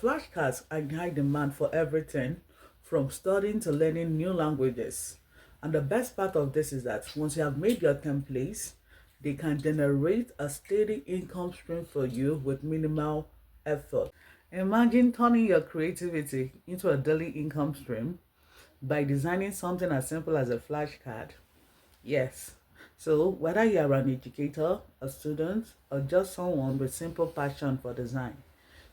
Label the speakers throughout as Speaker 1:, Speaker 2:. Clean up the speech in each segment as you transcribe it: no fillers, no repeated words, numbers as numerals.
Speaker 1: flashcards are in high demand for everything from studying to learning new languages. And the best part of this is that once you have made your templates, they can generate a steady income stream for you with minimal effort. Imagine turning your creativity into a daily income stream by designing something as simple as a flashcard. Yes. So whether you are an educator, a student, or just someone with simple passion for design,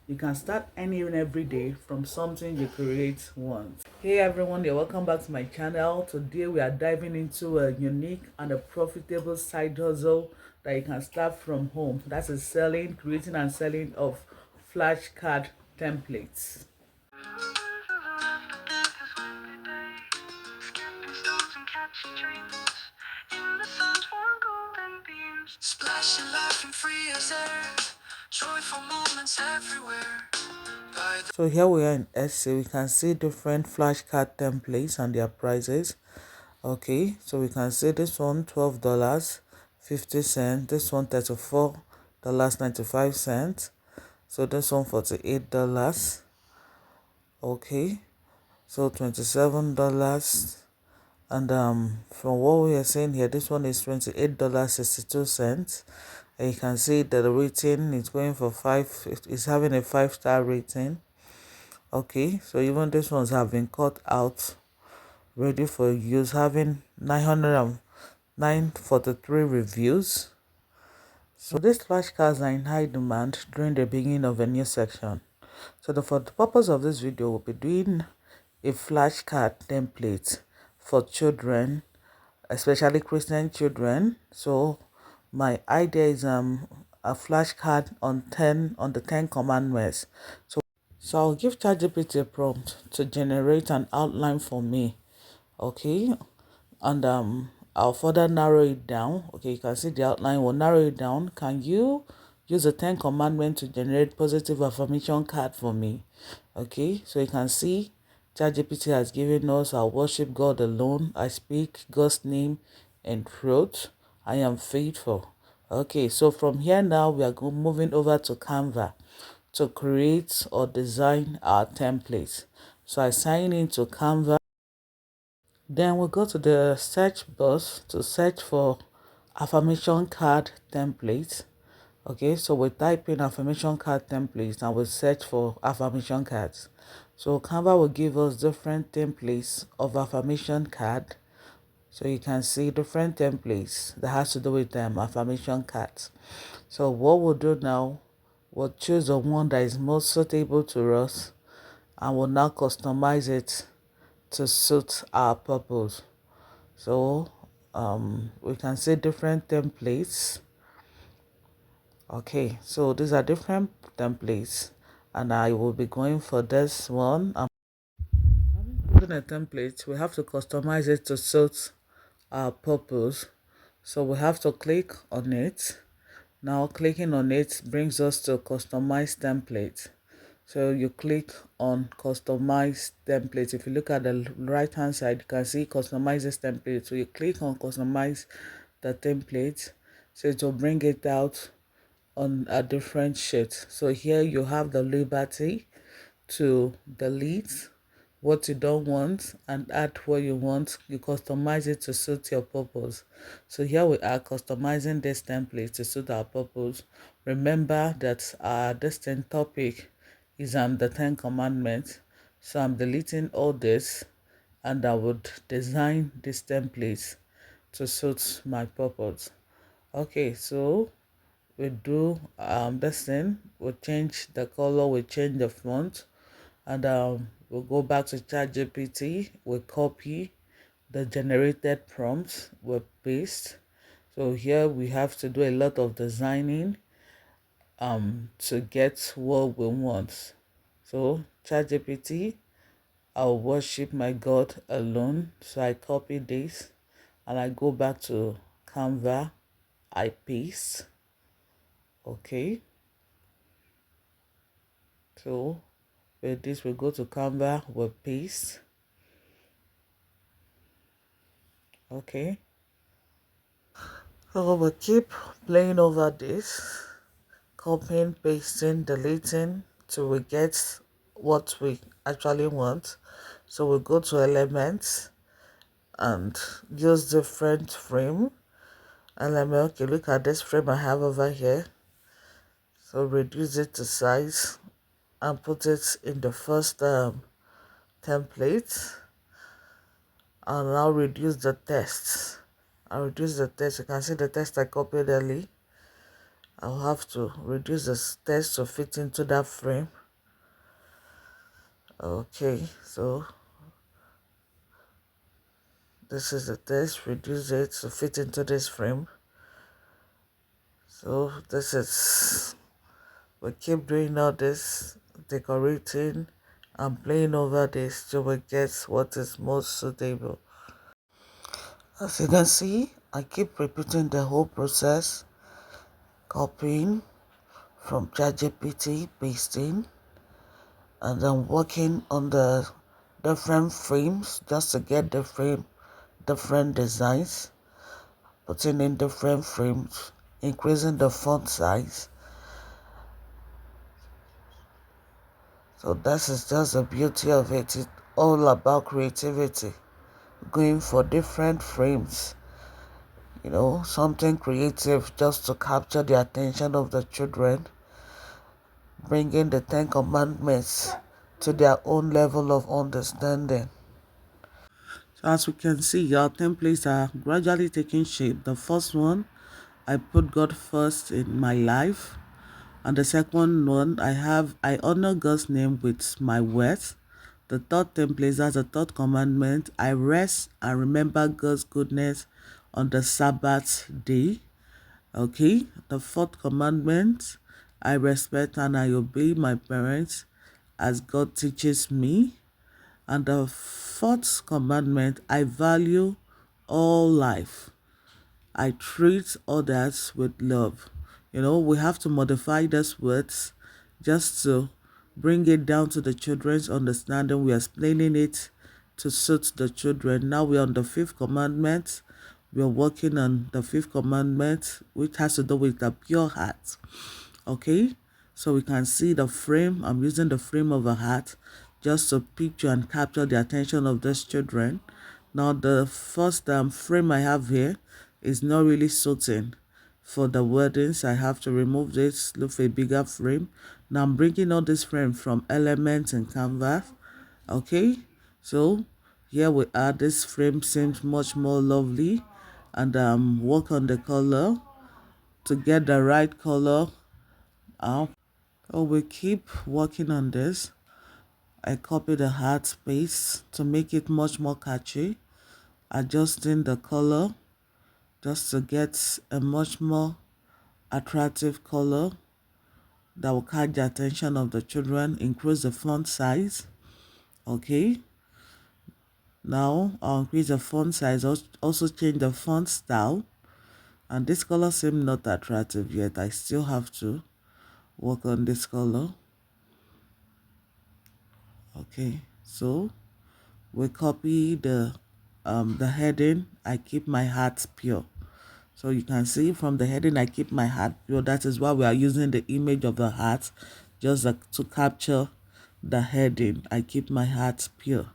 Speaker 1: you can start earning every day from something you create once. Hey everyone, you're welcome back to my channel. Today we are diving into a unique and a profitable side hustle that you can start from home. That is creating and selling of flashcard templates. Splashing life and free as air, joyful moments everywhere. So here we are in essay. We can see different flashcard templates and their prices. Okay, so we can see this one $12.50, this one $34.95, so this one $48. Okay, so $27. And from what we are saying here, this one is $28.62. And you can see that the rating is going for 5. It's having a 5-star rating. Okay, so even this ones have been cut out, ready for use, having 943 reviews. So these flashcards are in high demand during the beginning of a new section. So for the purpose of this video, we'll be doing a flashcard template for children, especially Christian children. So my idea is a flashcard on the 10 commandments. So I'll give ChatGPT a prompt to generate an outline for me. Okay, and I'll further narrow it down. Okay, you can see the outline will narrow it down. Can you use the 10 commandments to generate positive affirmation card for me? Okay, so you can see ChatGPT has given us: I worship God alone, I speak God's name in truth, I am faithful. Okay, so from here now we are moving over to Canva to create or design our templates. So I sign into Canva. Then we'll go to the search box to search for affirmation card templates. Okay, so we type in affirmation card templates and we search for affirmation cards. So Canva will give us different templates of affirmation card. So you can see different templates that has to do with affirmation cards. So what we'll do now, we'll choose the one that is most suitable to us and we'll now customize it to suit our purpose. So we can see different templates. Okay, so these are different templates and I will be going for this one. Having a template, we have to customize it to suit our purpose. So we have to click on it. Now clicking on it brings us to customize template. So you click on customize template. If you look at the right hand side, you can see customize this template. So you click on customize the template, so it will bring it out on a different sheet. So here you have the liberty to delete what you don't want and add what you want. You customize it to suit your purpose. So here we are customizing this template to suit our purpose. Remember that our destined topic is the 10 commandments. So I'm deleting all this and I would design this template to suit my purpose. Okay, so we do this thing, we'll change the color, we'll change the font, and we'll go back to ChatGPT, we'll copy the generated prompts, we'll paste. So here we have to do a lot of designing to get what we want. So ChatGPT, I'll worship my God alone. So I copy this and I go back to Canva, I paste. Okay, so with this we go to Canva, we'll paste. Okay, so we'll keep playing over this, copying, pasting, deleting till we get what we actually want. So we go to elements and use different frame element. Okay, look at this frame I have over here. So reduce it to size and put it in the first template. And now reduce the text. I'll reduce the text. You can see the text I copied early. I'll have to reduce the text to fit into that frame. Okay, so this is the text. Reduce it to fit into this frame. So this is, we keep doing all this, decorating and playing over this till we get what is most suitable. As you can see, I keep repeating the whole process, copying from ChatGPT, pasting, and then working on the different frames just to get different designs, putting in different frames, increasing the font size. So this is just the beauty of it. It's all about creativity, going for different frames, something creative just to capture the attention of the children, bringing the 10 Commandments to their own level of understanding. So as we can see, our templates are gradually taking shape. The first one, I put God first in my life. And the second one, I honor God's name with my words. The third template, that's the third commandment. I rest and remember God's goodness on the Sabbath day. Okay. The fourth commandment, I respect and I obey my parents as God teaches me. And the fourth commandment, I value all life. I treat others with love. We have to modify these words just to bring it down to the children's understanding. We're explaining it to suit the children. Now we're on the fifth commandment. We're working on the fifth commandment, which has to do with the pure heart. Okay, so we can see the frame. I'm using the frame of a heart just to picture and capture the attention of these children. Now the first frame I have here is not really suiting for the wordings. I have to remove this, look for a bigger frame. Now I'm bringing all this frame from elements and canvas. Okay, so here we are. This frame seems much more lovely, and work on the color to get the right color. So we keep working on this. I copy the heart space to make it much more catchy, adjusting the color just to get a much more attractive color that will catch the attention of the children, increase the font size. Okay, now I'll increase the font size, also change the font style. And this color seems not attractive yet. I still have to work on this color. Okay, so we copy the heading. I keep my heart pure. So you can see from the heading, I keep my heart pure. That is why we are using the image of the heart just to capture the heading. I keep my heart pure.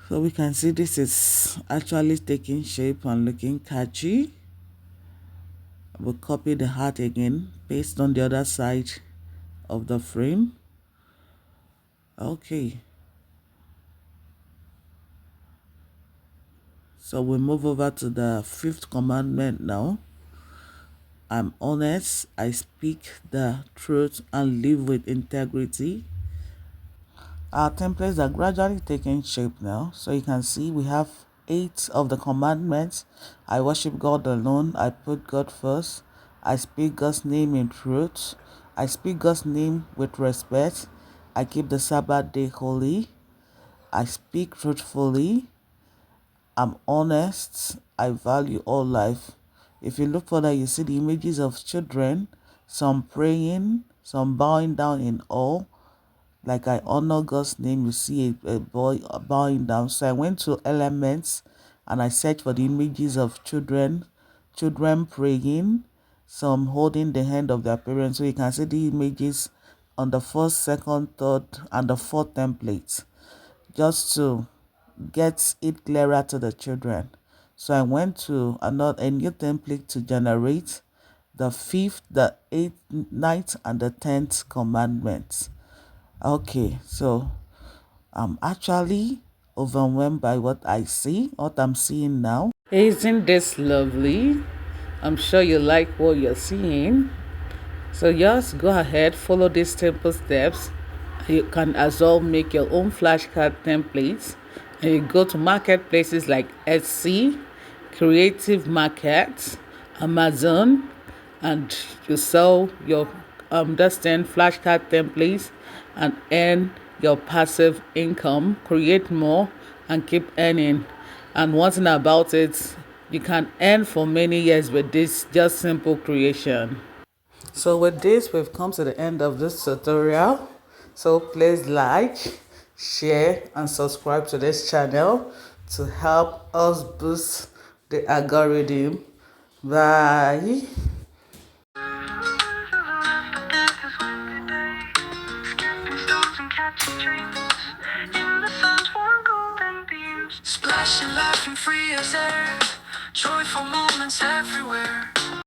Speaker 1: So we can see this is actually taking shape and looking catchy. We'll copy the heart again, paste on the other side of the frame. Okay. So we move over to the fifth commandment now. I'm honest, I speak the truth and live with integrity. Our templates are gradually taking shape now. So you can see we have 8 of the commandments. I worship God alone. I put God first. I speak God's name in truth. I speak God's name with respect. I keep the Sabbath day holy. I speak truthfully. I'm honest. I value all life. If you look further, you see the images of children, some praying, some bowing down in awe. Like I honor God's name, you see a boy bowing down. So I went to elements and I searched for the images of children praying, some holding the hand of their parents. So you can see the images on the first, second, third, and the fourth templates just to get it clearer to the children. So I went to a new template to generate the fifth, the eighth, ninth, and the 10th commandments. Okay, so I'm actually overwhelmed by what I'm seeing now. Isn't this lovely? I'm sure you like what you're seeing. So just go ahead, follow these simple steps. You can as well make your own flashcard templates. And you go to marketplaces like Etsy, Creative Markets, Amazon, and you sell your destined flashcard templates and earn your passive income, create more, and keep earning. And one thing about it, you can earn for many years with this just simple creation. So with this, we've come to the end of this tutorial. So please like, share, and subscribe to this channel to help us boost the algorithm. Bye. Splashing, laughing, free as air, joyful moments everywhere.